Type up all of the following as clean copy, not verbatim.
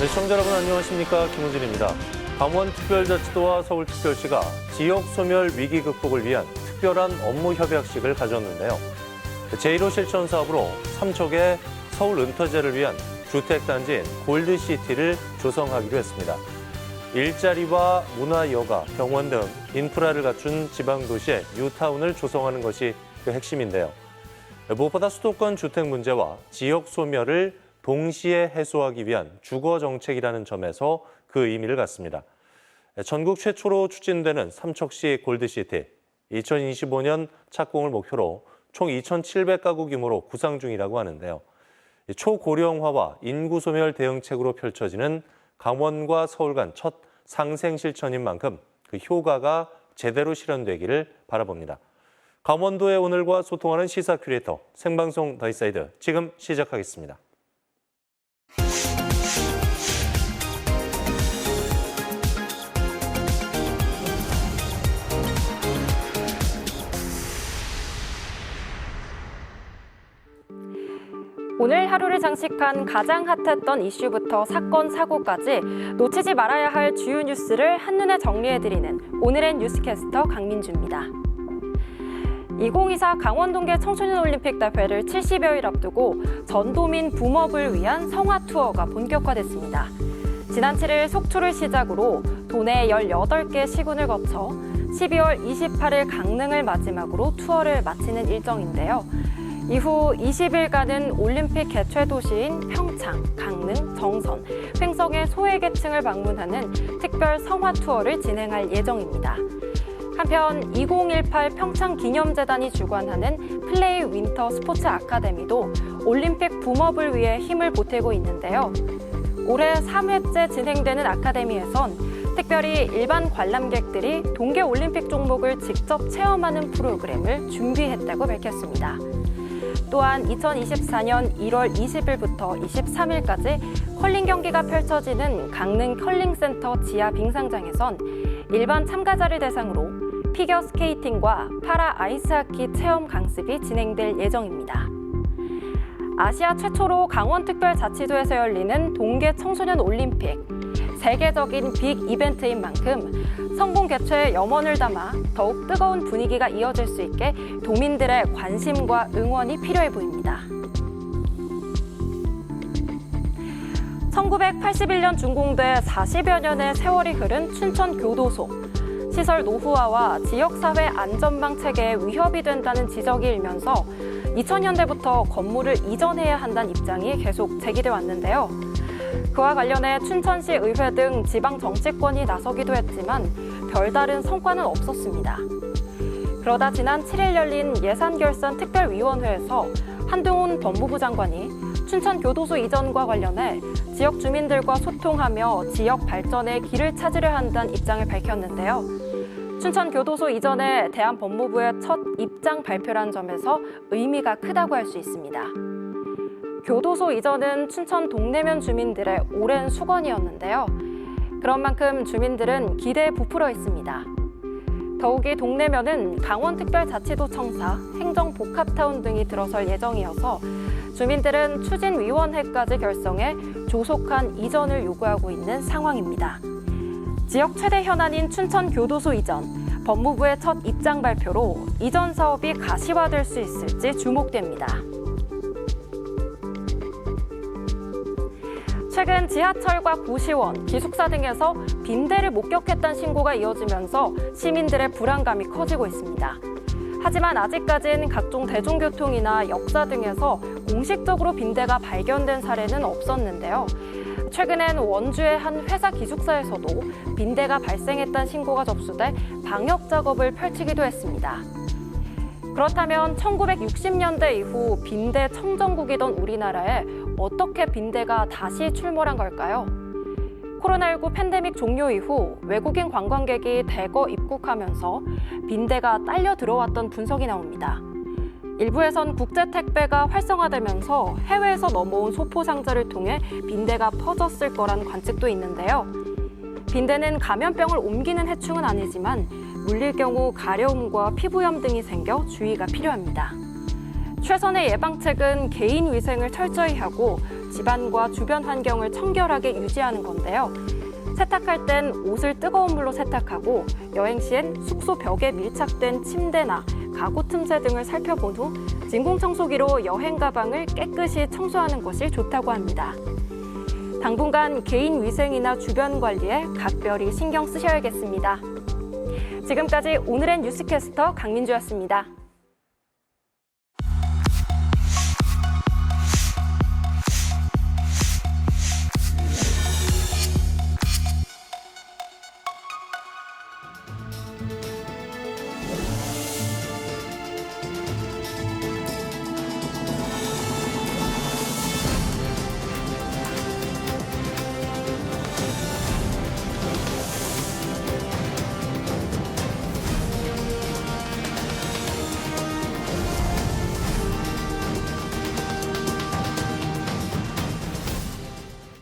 네, 시청자 여러분 안녕하십니까? 김우진입니다. 강원특별자치도와 서울특별시가 지역 소멸 위기 극복을 위한 특별한 업무 협약식을 가졌는데요. 제1호 실천 사업으로 삼척의 서울 은퇴제를 위한 주택단지인 골드시티를 조성하기로 했습니다. 일자리와 문화, 여가, 병원 등 인프라를 갖춘 지방도시의 뉴타운을 조성하는 것이 그 핵심인데요. 무엇보다 수도권 주택 문제와 지역 소멸을 동시에 해소하기 위한 주거 정책이라는 점에서 그 의미를 갖습니다. 전국 최초로 추진되는 삼척시 골드시티, 2025년 착공을 목표로 총 2,700가구 규모로 구상 중이라고 하는데요. 초고령화와 인구 소멸 대응책으로 펼쳐지는 강원과 서울 간 첫 상생 실천인 만큼 그 효과가 제대로 실현되기를 바라봅니다. 강원도의 오늘과 소통하는 시사 큐레이터 생방송 더인사이드 지금 시작하겠습니다. 오늘 하루를 장식한 가장 핫했던 이슈부터 사건, 사고까지 놓치지 말아야 할 주요 뉴스를 한눈에 정리해드리는 오늘의 뉴스캐스터 강민주입니다. 2024 강원 동계 청소년 올림픽 대회를 70여일 앞두고 전도민 붐업을 위한 성화 투어가 본격화됐습니다. 지난 7일 속초를 시작으로 도내 18개 시군을 거쳐 12월 28일 강릉을 마지막으로 투어를 마치는 일정인데요. 이후 20일간은 올림픽 개최 도시인 평창, 강릉, 정선, 횡성의 소외계층을 방문하는 특별 성화 투어를 진행할 예정입니다. 한편 2018 평창기념재단이 주관하는 플레이 윈터 스포츠 아카데미도 올림픽 붐업을 위해 힘을 보태고 있는데요. 올해 3회째 진행되는 아카데미에선 특별히 일반 관람객들이 동계올림픽 종목을 직접 체험하는 프로그램을 준비했다고 밝혔습니다. 또한 2024년 1월 20일부터 23일까지 컬링 경기가 펼쳐지는 강릉 컬링센터 지하 빙상장에선 일반 참가자를 대상으로 피겨스케이팅과 파라 아이스하키 체험 강습이 진행될 예정입니다. 아시아 최초로 강원특별자치도에서 열리는 동계 청소년 올림픽. 세계적인 빅 이벤트인 만큼 성공 개최에 염원을 담아 더욱 뜨거운 분위기가 이어질 수 있게 도민들의 관심과 응원이 필요해 보입니다. 1981년 준공돼 40여 년의 세월이 흐른 춘천교도소. 시설 노후화와 지역사회 안전망 체계에 위협이 된다는 지적이 일면서 2000년대부터 건물을 이전해야 한다는 입장이 계속 제기돼 왔는데요. 그와 관련해 춘천시 의회 등 지방 정치권이 나서기도 했지만 별다른 성과는 없었습니다. 그러다 지난 7일 열린 예산결산 특별위원회에서 한동훈 법무부 장관이 춘천교도소 이전과 관련해 지역 주민들과 소통하며 지역 발전의 길을 찾으려 한다는 입장을 밝혔는데요. 춘천교도소 이전에 대한 법무부의 첫 입장 발표란 점에서 의미가 크다고 할 수 있습니다. 교도소 이전은 춘천 동내면 주민들의 오랜 수건이었는데요. 그런 만큼 주민들은 기대에 부풀어 있습니다. 더욱이 동내면은 강원특별자치도청사, 행정복합타운 등이 들어설 예정이어서 주민들은 추진위원회까지 결성해 조속한 이전을 요구하고 있는 상황입니다. 지역 최대 현안인 춘천교도소 이전, 법무부의 첫 입장 발표로 이전 사업이 가시화될 수 있을지 주목됩니다. 최근 지하철과 고시원, 기숙사 등에서 빈대를 목격했다는 신고가 이어지면서 시민들의 불안감이 커지고 있습니다. 하지만 아직까지는 각종 대중교통이나 역사 등에서 공식적으로 빈대가 발견된 사례는 없었는데요. 최근엔 원주의 한 회사 기숙사에서도 빈대가 발생했다는 신고가 접수돼 방역 작업을 펼치기도 했습니다. 그렇다면 1960년대 이후 빈대 청정국이던 우리나라에 어떻게 빈대가 다시 출몰한 걸까요? 코로나19 팬데믹 종료 이후 외국인 관광객이 대거 입국하면서 빈대가 딸려 들어왔던 분석이 나옵니다. 일부에선 국제 택배가 활성화되면서 해외에서 넘어온 소포 상자를 통해 빈대가 퍼졌을 거란 관측도 있는데요. 빈대는 감염병을 옮기는 해충은 아니지만 물릴 경우 가려움과 피부염 등이 생겨 주의가 필요합니다. 최선의 예방책은 개인 위생을 철저히 하고 집안과 주변 환경을 청결하게 유지하는 건데요. 세탁할 땐 옷을 뜨거운 물로 세탁하고 여행 시엔 숙소 벽에 밀착된 침대나 가구 틈새 등을 살펴본 후 진공청소기로 여행 가방을 깨끗이 청소하는 것이 좋다고 합니다. 당분간 개인 위생이나 주변 관리에 각별히 신경 쓰셔야겠습니다. 지금까지 오늘의 뉴스캐스터 강민주였습니다.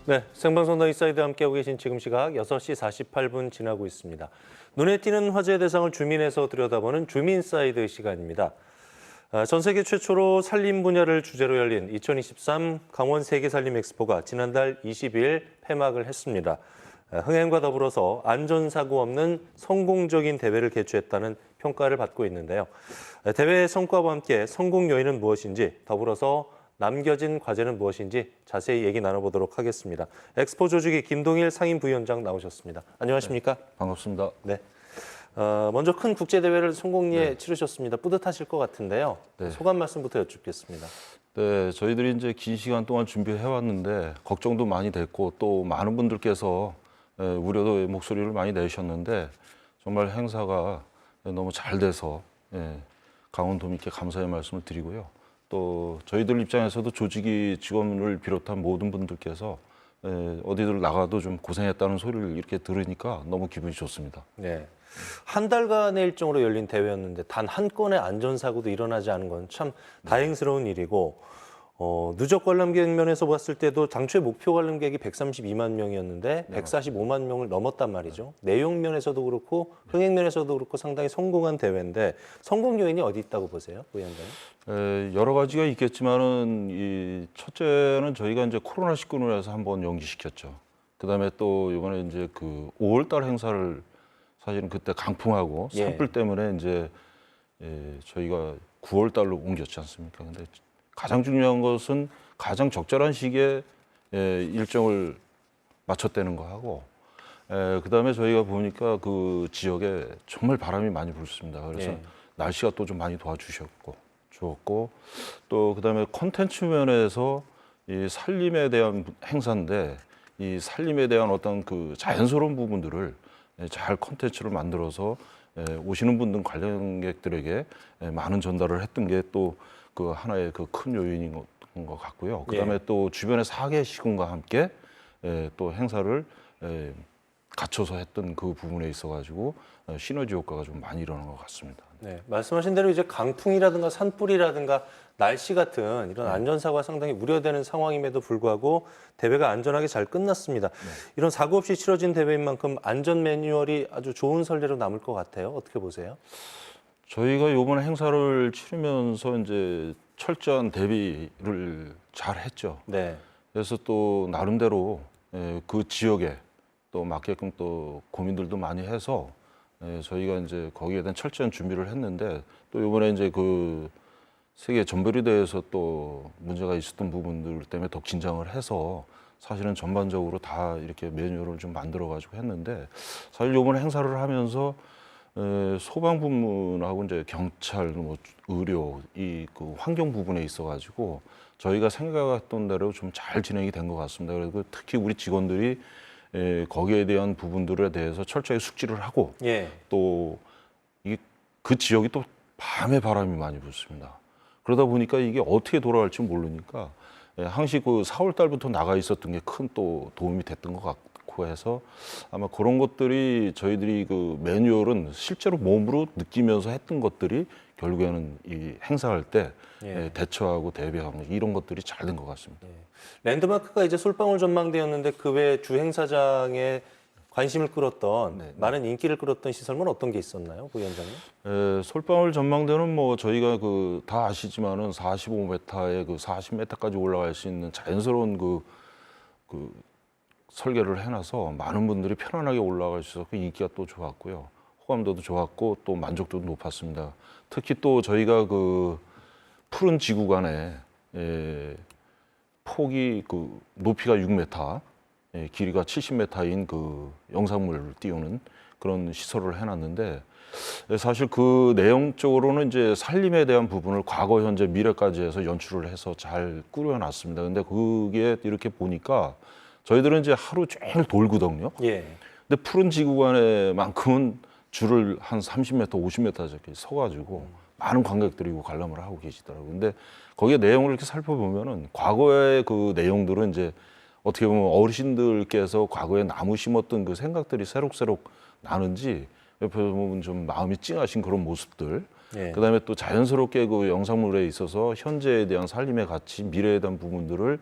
네, 생방송 더 인사이드 함께하고 계신 지금 시각 6시 48분 지나고 있습니다. 눈에 띄는 화제의 대상을 주민에서 들여다보는 주민사이드 시간입니다. 전 세계 최초로 산림 분야를 주제로 열린 2023 강원 세계산림 엑스포가 지난달 22일 폐막을 했습니다. 흥행과 더불어서 안전사고 없는 성공적인 대회를 개최했다는 평가를 받고 있는데요. 대회의 성과와 함께 성공 요인은 무엇인지, 더불어서 남겨진 과제는 무엇인지 자세히 얘기 나눠보도록 하겠습니다. 엑스포 조직위 김동일 상임부위원장 나오셨습니다. 안녕하십니까? 네, 반갑습니다. 네. 먼저 큰 국제대회를 성공리에 치르셨습니다. 뿌듯하실 것 같은데요. 네. 소감 말씀부터 여쭙겠습니다. 네, 저희들이 이제 긴 시간 동안 준비해왔는데 걱정도 많이 됐고 또 많은 분들께서 우려의 목소리를 많이 내셨는데 정말 행사가 너무 잘 돼서 강원도민께 감사의 말씀을 드리고요. 또 저희들 입장에서도 조직위 직원을 비롯한 모든 분들께서 어디들 나가도 좀 고생했다는 소리를 이렇게 들으니까 너무 기분이 좋습니다. 네. 한 달간의 일정으로 열린 대회였는데 단 한 건의 안전사고도 일어나지 않은 건 참 다행스러운 일이고, 누적 관람객 면에서 봤을 때도 당초에 목표 관람객이 132만 명이었는데 145만 명을 넘었단 말이죠. 내용 면에서도 그렇고 흥행 면에서도 그렇고 상당히 성공한 대회인데 성공 요인이 어디 있다고 보세요, 부위원장님? 여러 가지가 있겠지만은 이 첫째는 저희가 이제 코로나19로 해서 한번 연기시켰죠. 그다음에 또 이번에 이제 그 5월달 행사를 사실은 그때 강풍하고 산불 때문에 이제 저희가 9월달로 옮겼지 않습니까? 근데 가장 중요한 것은 가장 적절한 시기에 일정을 맞췄다는 거 하고, 그다음에 저희가 보니까 그 지역에 정말 바람이 많이 불습니다. 그래서 날씨가 또 좀 많이 주었고, 또 그다음에 콘텐츠 면에서 이 산림에 대한 행사인데 이 산림에 대한 어떤 그 자연스러운 부분들을 잘 콘텐츠를 만들어서 오시는 분들 관람객들에게 많은 전달을 했던 게 또 그 하나의 그 큰 요인인 것 같고요. 그다음에 또 주변의 사계 시군과 함께 또 행사를 갖춰서 했던 그 부분에 있어가지고 시너지 효과가 좀 많이 일어난 것 같습니다. 네, 말씀하신 대로 이제 강풍이라든가 산불이라든가 날씨 같은 이런 안전사고가 상당히 우려되는 상황임에도 불구하고 대회가 안전하게 잘 끝났습니다. 이런 사고 없이 치러진 대회인 만큼 안전 매뉴얼이 아주 좋은 선례로 남을 것 같아요. 어떻게 보세요? 저희가 이번 행사를 치르면서 이제 철저한 대비를 잘 했죠. 네. 그래서 또 나름대로 그 지역에 또 맞게끔 또 고민들도 많이 해서 저희가 이제 거기에 대한 철저한 준비를 했는데 또 이번에 이제 그 세계 전벌이 대해서 또 문제가 있었던 부분들 때문에 더 긴장을 해서 사실은 전반적으로 다 이렇게 매뉴얼을 좀 만들어 가지고 했는데 사실 이번에 행사를 하면서 소방 부문하고 이제 경찰, 뭐 의료 이 그 환경 부분에 있어 가지고 저희가 생각했던 대로 좀 잘 진행이 된 것 같습니다. 그리고 특히 우리 직원들이 거기에 대한 부분들에 대해서 철저히 숙지를 하고 또 이게 그 지역이 또 밤에 바람이 많이 불습니다. 그러다 보니까 이게 어떻게 돌아갈지 모르니까 항시 그 4월 달부터 나가 있었던 게 큰 또 도움이 됐던 것 같고 해서 아마 그런 것들이 저희들이 그 매뉴얼은 실제로 몸으로 느끼면서 했던 것들이 결국에는 이 행사할 때 대처하고 대비하고 이런 것들이 잘 된 것 같습니다. 랜드마크가 이제 솔방울 전망대였는데 그 외 주 행사장에 관심을 끌었던 네. 많은 인기를 끌었던 시설은 어떤 게 있었나요, 부위원장님? 솔방울 전망대는 뭐 저희가 그 다 아시지만은 45m에 그 40m까지 올라갈 수 있는 자연스러운 그 설계를 해놔서 많은 분들이 편안하게 올라갈 수 있어서 그 인기가 또 좋았고요. 호감도도 좋았고 또 만족도도 높았습니다. 특히 또 저희가 그 푸른 지구간에 폭이 그 높이가 6m, 길이가 70m인 그 영상물을 띄우는 그런 시설을 해놨는데 사실 그 내용적으로는 이제 산림에 대한 부분을 과거, 현재, 미래까지 해서 연출을 해서 잘 꾸려놨습니다. 근데 그게 이렇게 보니까 저희들은 이제 하루 종일 돌거든요. 예. 근데 푸른 지구간에만큼은 줄을 한 30m, 50m 저렇게 서가지고 많은 관객들이 관람을 하고 계시더라고요. 근데 거기에 내용을 이렇게 살펴보면은 과거의 그 내용들은 이제 어떻게 보면 어르신들께서 과거에 나무 심었던 그 생각들이 새록새록 나는지 옆에 보면 좀 마음이 찡하신 그런 모습들. 예. 그다음에 또 자연스럽게 그 영상물에 있어서 현재에 대한 살림의 가치, 미래에 대한 부분들을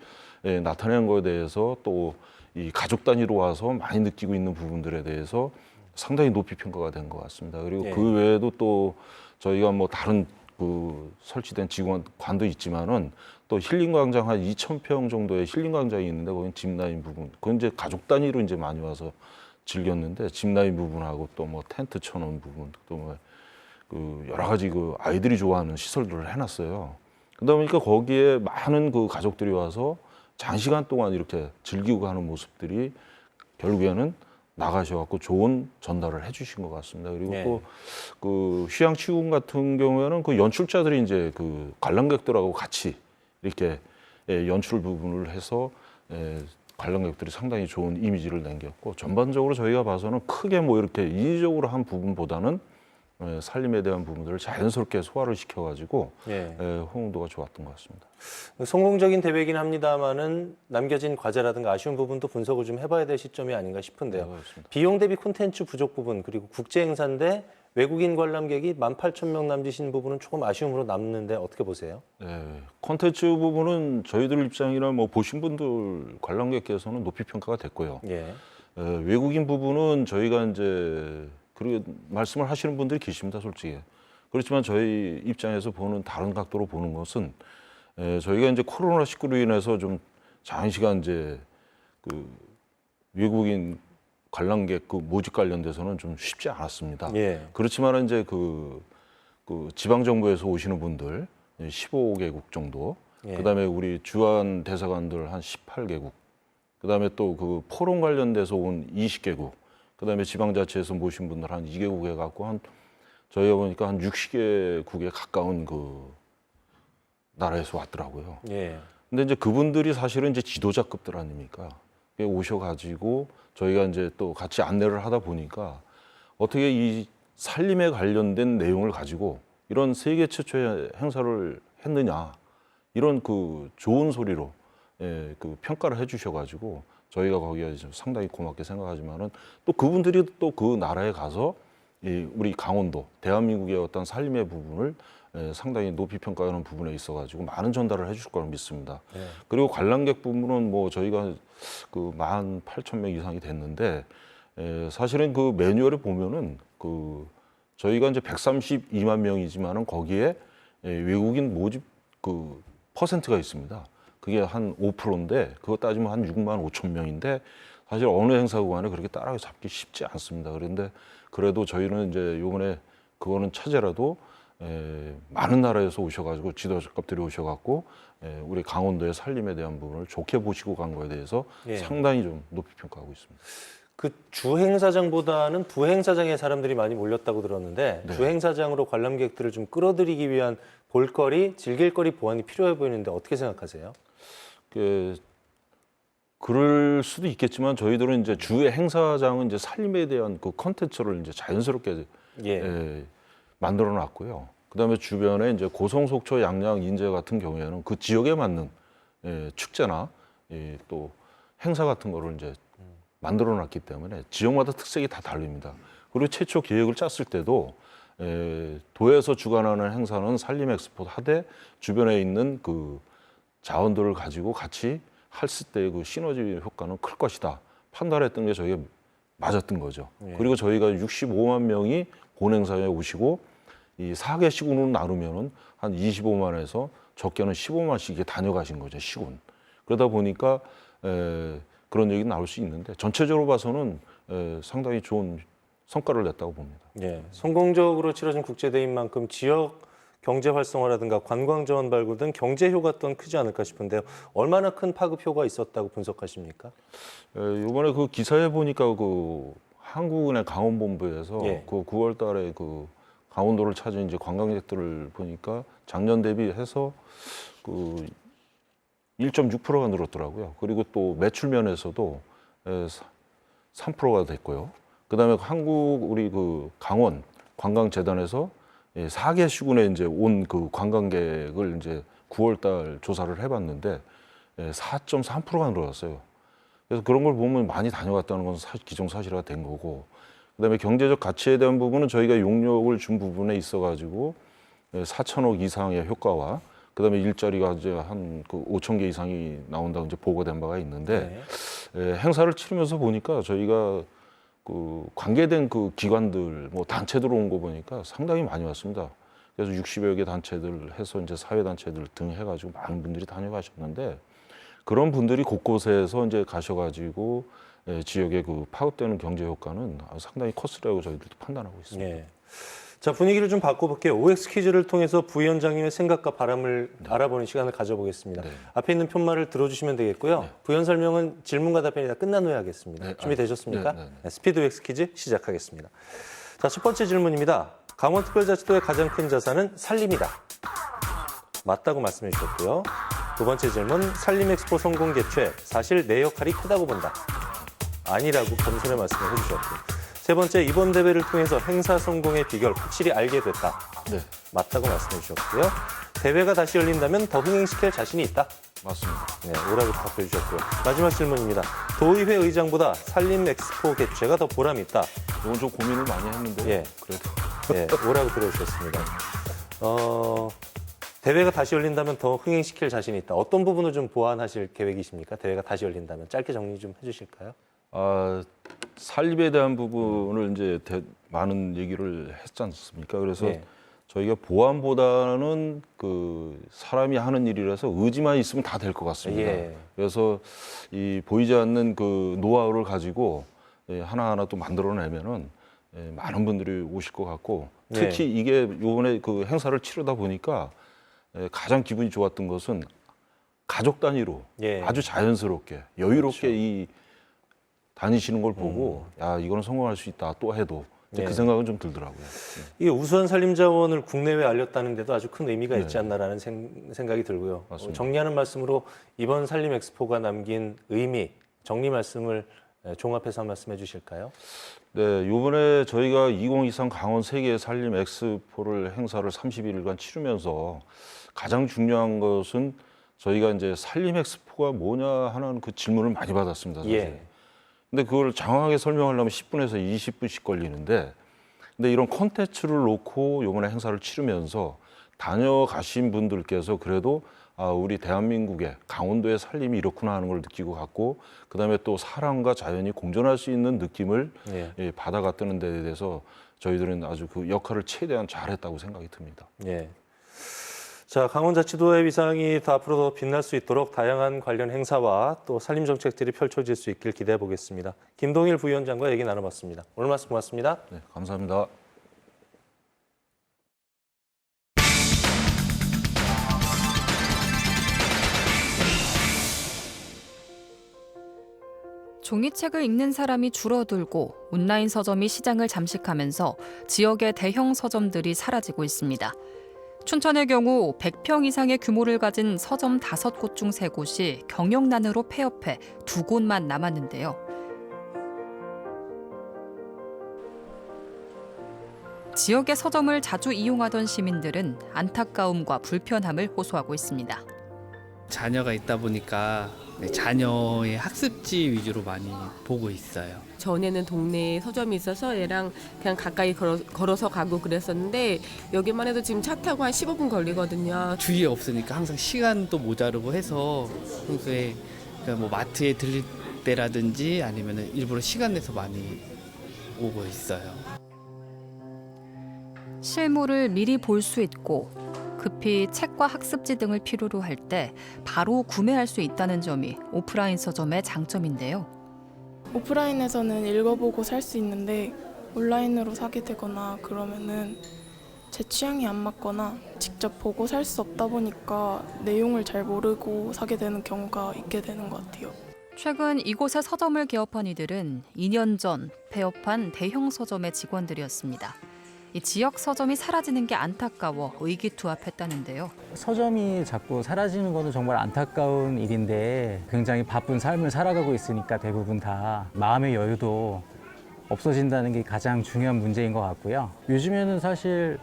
나타내는 거에 대해서 또 이 가족 단위로 와서 많이 느끼고 있는 부분들에 대해서 상당히 높이 평가가 된 것 같습니다. 그리고 예. 그 외에도 또 저희가 뭐 다른 그 설치된 지구관도 있지만은 또 힐링 광장 한 2,000평 정도의 힐링 광장이 있는데 거긴 짚라인 부분, 그건 이제 가족 단위로 이제 많이 와서 즐겼는데 짚라인 부분하고 또 뭐 텐트 쳐놓은 부분, 또 뭐 그 여러 가지 그 아이들이 좋아하는 시설들을 해놨어요. 그러다 보니까 거기에 많은 그 가족들이 와서 장시간 동안 이렇게 즐기고 가는 모습들이 결국에는 나가셔갖고 좋은 전달을 해주신 것 같습니다. 그리고 네. 또 그 휴양치유군 같은 경우에는 그 연출자들이 이제 그 관람객들하고 같이 이렇게 연출 부분을 해서 관람객들이 상당히 좋은 이미지를 남겼고 전반적으로 저희가 봐서는 크게 뭐 이렇게 인위적으로 한 부분보다는 살림에 대한 부분들을 자연스럽게 소화를 시켜가지고 예. 호응도가 좋았던 것 같습니다. 성공적인 대회이긴 합니다만은 남겨진 과제라든가 아쉬운 부분도 분석을 좀 해봐야 될 시점이 아닌가 싶은데요. 네, 그렇습니다. 비용 대비 콘텐츠 부족 부분 그리고 국제 행사인데 외국인 관람객이 18,000명 남짓인 부분은 조금 아쉬움으로 남는데 어떻게 보세요? 네, 콘텐츠 부분은 저희들 입장이나 뭐 보신 분들 관람객께서는 높이 평가가 됐고요. 예. 외국인 부분은 저희가 이제 그리고 말씀을 하시는 분들이 계십니다, 솔직히. 그렇지만 저희 입장에서 보는 다른 각도로 보는 것은 저희가 이제 코로나19로 인해서 좀 장시간 이제 그 외국인 관람객 그 모집 관련돼서는 좀 쉽지 않았습니다. 예. 그렇지만 이제 그 지방 정부에서 오시는 분들 15개국 정도, 예. 그다음에 우리 주한 대사관들 한 18개국, 그다음에 또 그 포럼 관련돼서 온 20개국, 그다음에 지방자치에서 모신 분들 한 2개국 해갖고 한 저희가 보니까 한 60개국에 가까운 그 나라에서 왔더라고요. 예. 근데 이제 그분들이 사실은 이제 지도자급들 아닙니까? 오셔가지고 저희가 이제 또 같이 안내를 하다 보니까 어떻게 이 살림에 관련된 내용을 가지고 이런 세계 최초의 행사를 했느냐, 이런 그 좋은 소리로 그 평가를 해주셔가지고 저희가 거기에 상당히 고맙게 생각하지만은 또 그분들이 또 그 나라에 가서 우리 강원도, 대한민국의 어떤 살림의 부분을 상당히 높이 평가하는 부분에 있어가지고 많은 전달을 해줄 거라 믿습니다. 예. 그리고 관람객 부분은 뭐 저희가 그 18,000명 이상이 됐는데 사실은 그 매뉴얼에 보면은 그 저희가 이제 132만 명이지만은 거기에 외국인 모집 그 퍼센트가 있습니다. 그게 한 5%인데 그거 따지면 한 6만 5천 명인데 사실 어느 행사구간에 그렇게 따라잡기 쉽지 않습니다. 그런데 그래도 저희는 이제 요번에 그거는 차제라도 많은 나라에서 오셔가지고 지도자급들이 오셔갖고 우리 강원도의 살림에 대한 부분을 좋게 보시고 간 거에 대해서 예. 상당히 좀 높이 평가하고 있습니다. 그 주행사장보다는 부행사장에 사람들이 많이 몰렸다고 들었는데 네. 주행사장으로 관람객들을 좀 끌어들이기 위한 볼거리, 즐길거리 보완이 필요해 보이는데 어떻게 생각하세요? 그럴 수도 있겠지만 저희들은 이제 주의 행사장은 이제 살림에 대한 그 컨텐츠를 이제 자연스럽게 예. 만들어 놨고요. 그다음에 주변에 이제 고성, 속초, 양양, 인제 같은 경우에는 그 지역에 맞는 축제나 또 행사 같은 거를 이제 만들어 놨기 때문에 지역마다 특색이 다 다릅니다. 그리고 최초 계획을 짰을 때도 도에서 주관하는 행사는 살림 엑스포 하되 주변에 있는 그 자원들을 가지고 같이 했을 때 그 시너지 효과는 클 것이다 판단했던 게 저희가 맞았던 거죠. 예. 그리고 저희가 65만 명이 본행사에 오시고 이 4개 시군으로 나누면은 한 25만에서 적게는 15만씩 이게 다녀가신 거죠, 시군. 그러다 보니까 그런 얘기 나올 수 있는데 전체적으로 봐서는 상당히 좋은 성과를 냈다고 봅니다. 예, 성공적으로 치러진 국제대회인 만큼 지역 경제 활성화라든가 관광 자원 발굴 등 경제 효과 또한 크지 않을까 싶은데요. 얼마나 큰 파급 효과가 있었다고 분석하십니까? 이번에 그 기사에 보니까 그 한국은행 강원본부에서 예. 그 9월 달에 그 강원도를 찾은 이제 관광객들을 보니까 작년 대비해서 그 1.6%가 늘었더라고요. 그리고 또 매출 면에서도 3%가 됐고요. 그다음에 한국 우리 그 강원 관광재단에서 4개 시군에 이제 온 그 관광객을 이제 9월 달 조사를 해봤는데 4.3%가 늘어났어요. 그래서 그런 걸 보면 많이 다녀갔다는 건 기정사실화가 된 거고, 그다음에 경제적 가치에 대한 부분은 저희가 용역을 준 부분에 있어가지고 4천억 이상의 효과와 그다음에 일자리가 이제 한 그 5천 개 이상이 나온다고 이제 보고된 바가 있는데 행사를 치르면서 보니까 저희가 그 관계된 그 기관들 뭐 단체들 온 거 보니까 상당히 많이 왔습니다. 그래서 60여 개 단체들 해서 이제 사회 단체들 등 해가지고 많은 분들이 다녀가셨는데 그런 분들이 곳곳에서 이제 가셔가지고 지역에 그 파급되는 경제 효과는 상당히 컸으라고 저희들도 판단하고 있습니다. 예. 자, 분위기를 좀 바꿔볼게요. OX 퀴즈를 통해서 부위원장님의 생각과 바람을 알아보는 시간을 가져보겠습니다. 네. 앞에 있는 편말을 들어주시면 되겠고요. 부위원 설명은 질문과 답변이 다 끝난 후에 하겠습니다. 네, 준비되셨습니까? 네. 네, 스피드 OX 퀴즈 시작하겠습니다. 자, 첫 번째 질문입니다. 강원특별자치도의 가장 큰 자산은 산림이다. 맞다고 말씀해 주셨고요. 두 번째 질문, 산림엑스포 성공 개최, 사실 내 역할이 크다고 본다. 아니라고 겸손히 말씀을 해주셨고. 세 번째, 이번 대회를 통해서 행사 성공의 비결 확실히 알게 됐다. 네, 맞다고 말씀해 주셨고요. 대회가 다시 열린다면 더 흥행시킬 자신이 있다. 맞습니다. 네, 오라고 답해 주셨고요. 마지막 질문입니다. 도의회 의장보다 산림엑스포 개최가 더 보람이 있다. 이건 좀 고민을 많이 했는데 예. 그래도 네, 오라고 들어주셨습니다. 대회가 다시 열린다면 더 흥행시킬 자신이 있다. 어떤 부분을 좀 보완하실 계획이십니까? 대회가 다시 열린다면 짧게 정리 좀 해주실까요? 산림에 대한 부분을 이제 많은 얘기를 했지 않습니까? 그래서 네. 저희가 보안보다는 그 사람이 하는 일이라서 의지만 있으면 다 될 것 같습니다. 예. 그래서 이 보이지 않는 그 노하우를 가지고 하나하나 또 만들어내면은 많은 분들이 오실 것 같고 특히 이게 이번에 그 행사를 치르다 보니까 가장 기분이 좋았던 것은 가족 단위로 예. 아주 자연스럽게 여유롭게 그렇죠. 이 다니시는 걸 보고 야 이거는 성공할 수 있다 또 해도 네. 그 생각은 좀 들더라고요. 이게 우수한 산림 자원을 국내외에 알렸다는 데도 아주 큰 의미가 있지 네. 않나라는 생각이 들고요. 맞습니다. 정리하는 말씀으로 이번 산림 엑스포가 남긴 의미, 정리 말씀을 종합해서 한 말씀 해주실까요? 네, 이번에 저희가 2023 강원 세계 산림 엑스포를 행사를 30일간 치르면서 가장 중요한 것은 저희가 이제 산림 엑스포가 뭐냐 하는 그 질문을 많이 받았습니다. 사실. 예. 근데 그걸 장황하게 설명하려면 10분에서 20분씩 걸리는데, 근데 이런 콘텐츠를 놓고 이번에 행사를 치르면서 다녀가신 분들께서 그래도 우리 대한민국의 강원도의 산림이 이렇구나 하는 걸 느끼고 갔고, 그다음에 또 사람과 자연이 공존할 수 있는 느낌을 받아갔다는 데 대해서 저희들은 아주 그 역할을 최대한 잘했다고 생각이 듭니다. 예. 자, 강원자치도의 위상이 더 앞으로 더 빛날 수 있도록 다양한 관련 행사와 또 산림 정책들이 펼쳐질 수 있길 기대해 보겠습니다. 김동일 부위원장과 얘기 나눠봤습니다. 오늘 말씀 고맙습니다. 네, 감사합니다. 종이책을 읽는 사람이 줄어들고 온라인 서점이 시장을 잠식하면서 지역의 대형 서점들이 사라지고 있습니다. 춘천의 경우 100평 이상의 규모를 가진 서점 5곳 중 3곳이 경영난으로 폐업해 2곳만 남았는데요. 지역의 서점을 자주 이용하던 시민들은 안타까움과 불편함을 호소하고 있습니다. 자녀가 있다 보니까 자녀의 학습지 위주로 많이 보고 있어요. 전에는 동네에 서점이 있어서 얘랑 그냥 가까이 걸어서 가고 그랬었는데 여기만 해도 지금 차 타고 한 15분 걸리거든요. 주위에 없으니까 항상 시간도 모자르고 해서 평소에 그러니까 뭐 마트에 들릴 때라든지 아니면 일부러 시간 내서 많이 오고 있어요. 실물을 미리 볼 수 있고 급히 책과 학습지 등을 필요로 할 때 바로 구매할 수 있다는 점이 오프라인 서점의 장점인데요. 오프라인에서는 읽어보고 살 수 있는데 온라인으로 사게 되거나 그러면은 제 취향이 안 맞거나 직접 보고 살 수 없다 보니까 내용을 잘 모르고 사게 되는 경우가 있게 되는 것 같아요. 최근 이곳에 서점을 개업한 이들은 2년 전 폐업한 대형 서점의 직원들이었습니다. 이 지역 서점이 사라지는 게 안타까워 의기투합했다는데요. 서점이 자꾸 사라지는 것은 정말 안타까운 일인데 굉장히 바쁜 삶을 살아가고 있으니까 대부분 다 마음의 여유도 없어진다는 게 가장 중요한 문제인 것 같고요. 요즘에는 사실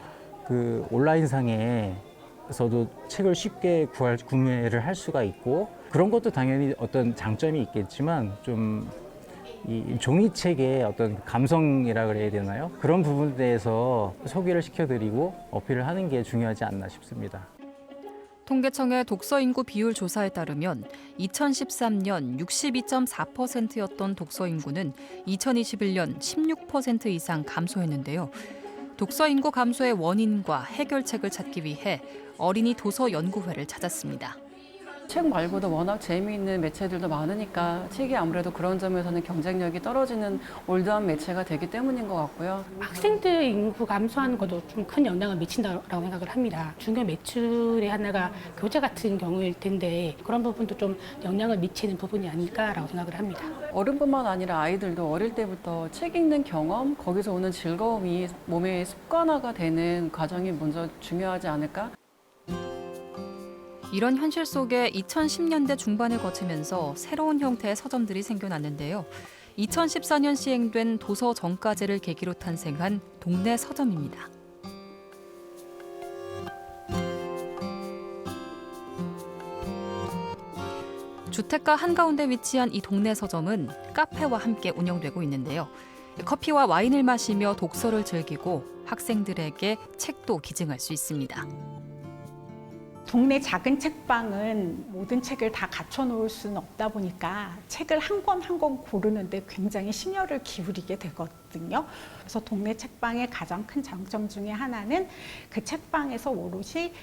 그 온라인상에서도 책을 쉽게 구매를 할 수가 있고 그런 것도 당연히 어떤 장점이 있겠지만 좀 이 종이책의 어떤 감성이라 그래야 되나요? 그런 부분에 대해서 소개를 시켜드리고 어필을 하는 게 중요하지 않나 싶습니다. 통계청의 독서 인구 비율 조사에 따르면 2013년 62.4%였던 독서 인구는 2021년 16% 이상 감소했는데요. 독서 인구 감소의 원인과 해결책을 찾기 위해 어린이 도서 연구회를 찾았습니다. 책 말고도 워낙 재미있는 매체들도 많으니까 책이 아무래도 그런 점에서는 경쟁력이 떨어지는 올드한 매체가 되기 때문인 것 같고요. 학생들 인구 감소하는 것도 좀 큰 영향을 미친다고 생각을 합니다. 중요 매출의 하나가 교재 같은 경우일 텐데 그런 부분도 좀 영향을 미치는 부분이 아닐까라고 생각을 합니다. 어른뿐만 아니라 아이들도 어릴 때부터 책 읽는 경험, 거기서 오는 즐거움이 몸의 습관화가 되는 과정이 먼저 중요하지 않을까? 이런 현실 속에 2010년대 중반을 거치면서 새로운 형태의 서점들이 생겨났는데요. 2014년 시행된 도서 정가제를 계기로 탄생한 동네 서점입니다. 주택가 한가운데 위치한 이 동네 서점은 카페와 함께 운영되고 있는데요. 커피와 와인을 마시며 독서를 즐기고 학생들에게 책도 기증할 수 있습니다. 동네 작은 책방은 모든 책을 다 갖춰놓을 수는 없다 보니까 책을 한 권 한 권 고르는데 굉장히 심혈을 기울이게 되거든요. 그래서 동네 책방의 가장 큰 장점 중에 하나는 그 책방에서 오롯이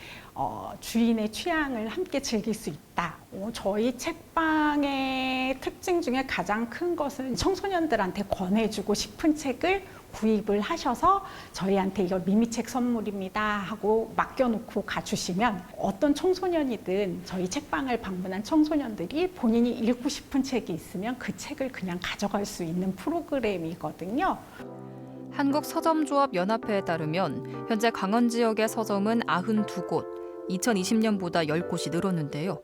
주인의 취향을 함께 즐길 수 있다. 저희 책방의 특징 중에 가장 큰 것은 청소년들한테 권해주고 싶은 책을 구입을 하셔서 저희한테 이거 미미책 선물입니다 하고 맡겨놓고 가주시면 어떤 청소년이든 저희 책방을 방문한 청소년들이 본인이 읽고 싶은 책이 있으면 그 책을 그냥 가져갈 수 있는 프로그램이거든요. 한국서점조합연합회에 따르면 현재 강원 지역의 서점은 92곳, 2020년보다 10곳이 늘었는데요.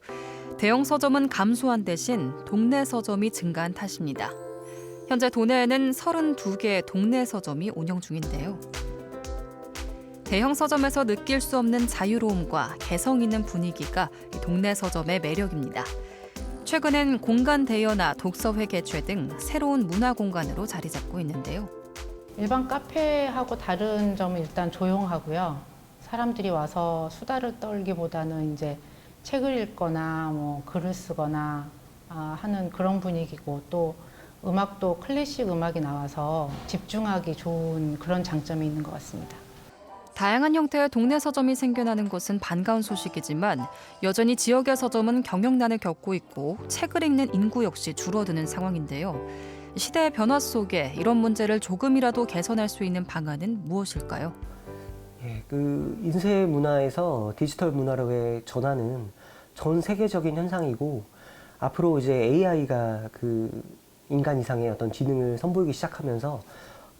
대형 서점은 감소한 대신 동네 서점이 증가한 탓입니다. 현재 도내에는 32개의 동네 서점이 운영 중인데요. 대형 서점에서 느낄 수 없는 자유로움과 개성 있는 분위기가 동네 서점의 매력입니다. 최근엔 공간 대여나 독서회 개최 등 새로운 문화 공간으로 자리 잡고 있는데요. 일반 카페하고 다른 점은 일단 조용하고요. 사람들이 와서 수다를 떨기보다는 이제 책을 읽거나 뭐 글을 쓰거나 하는 그런 분위기고 또 음악도 클래식 음악이 나와서 집중하기 좋은 그런 장점이 있는 것 같습니다. 다양한 형태의 동네 서점이 생겨나는 것은 반가운 소식이지만 여전히 지역의 서점은 경영난을 겪고 있고 책을 읽는 인구 역시 줄어드는 상황인데요. 시대의 변화 속에 이런 문제를 조금이라도 개선할 수 있는 방안은 무엇일까요? 그 인쇄 문화에서 디지털 문화로의 전환은 전 세계적인 현상이고 앞으로 이제 AI가 그 인간 이상의 어떤 지능을 선보이기 시작하면서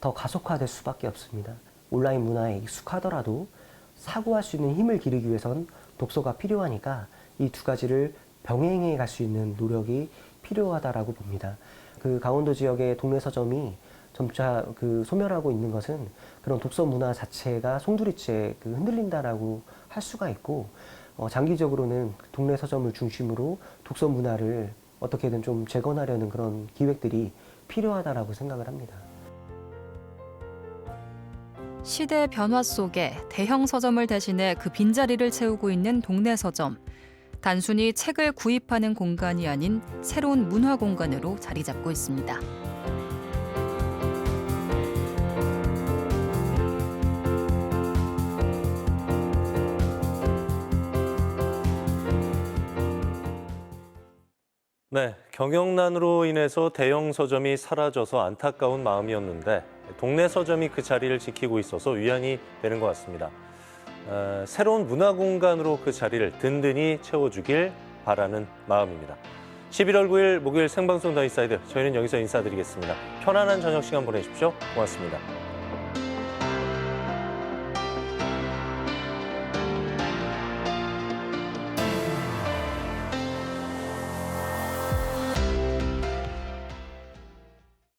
더 가속화될 수밖에 없습니다. 온라인 문화에 익숙하더라도 사고할 수 있는 힘을 기르기 위해선 독서가 필요하니까 이 두 가지를 병행해 갈 수 있는 노력이 필요하다라고 봅니다. 그 강원도 지역의 동네 서점이 점차 그 소멸하고 있는 것은 그런 독서 문화 자체가 송두리째 흔들린다라고 할 수가 있고 장기적으로는 동네 서점을 중심으로 독서 문화를 어떻게든 좀 재건하려는 그런 기획들이 필요하다라고 생각을 합니다. 시대의 변화 속에 대형 서점을 대신해 그 빈자리를 채우고 있는 동네 서점. 단순히 책을 구입하는 공간이 아닌 새로운 문화 공간으로 자리 잡고 있습니다. 네, 경영난으로 인해서 대형 서점이 사라져서 안타까운 마음이었는데 동네 서점이 그 자리를 지키고 있어서 위안이 되는 것 같습니다. 새로운 문화공간으로 그 자리를 든든히 채워주길 바라는 마음입니다. 11월 9일 목요일 생방송 더 인사이드, 저희는 여기서 인사드리겠습니다. 편안한 저녁 시간 보내십시오. 고맙습니다.